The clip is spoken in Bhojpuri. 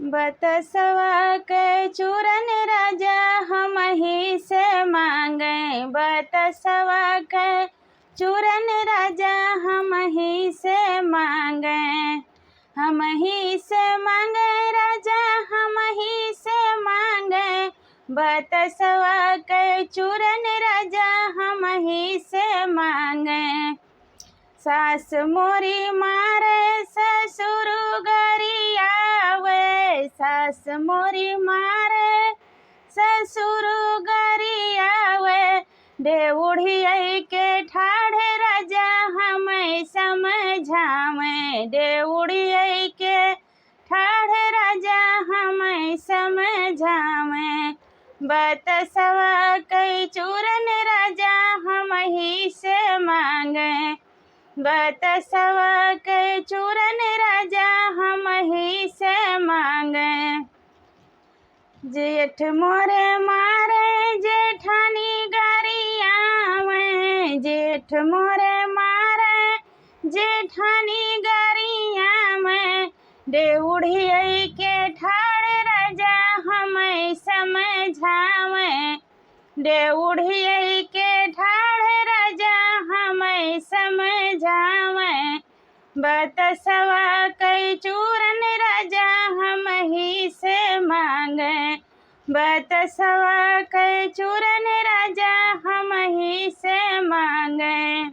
बतसवा के चूरन राजा हमही से मांगे। बतसवा के चूरन राजा हमही से मांगे। हमही से मांगे राजा हमही से मांगे। बतसवा के चूरन राजा हमही से मांगे। सास मोरी मारे ससुर गरियावे। सास मोरी मारे ससुर गरियावे। देउढ़िया के ठाढ़े राजा हमें समझावे। देउढ़िया के ठाढ़े राजा हमें समझावे। बतसवा के चूरन राजा हमही से मांगे। बतसवा के चूरन राजा हमही से मांगे। जेठ मोरे मारे जेठानी गरियावे। जेठ मोरे मारे जेठानी गरियावे। देउढ़िया के ठाढ़े राजा हमें समझावे। देउढ़िया के ठाढ़े राजा हमें समझावे। बतसवा के चूरन राजा हमही से मांगे। बतसवा के चूरन राजा हमही से मांगे।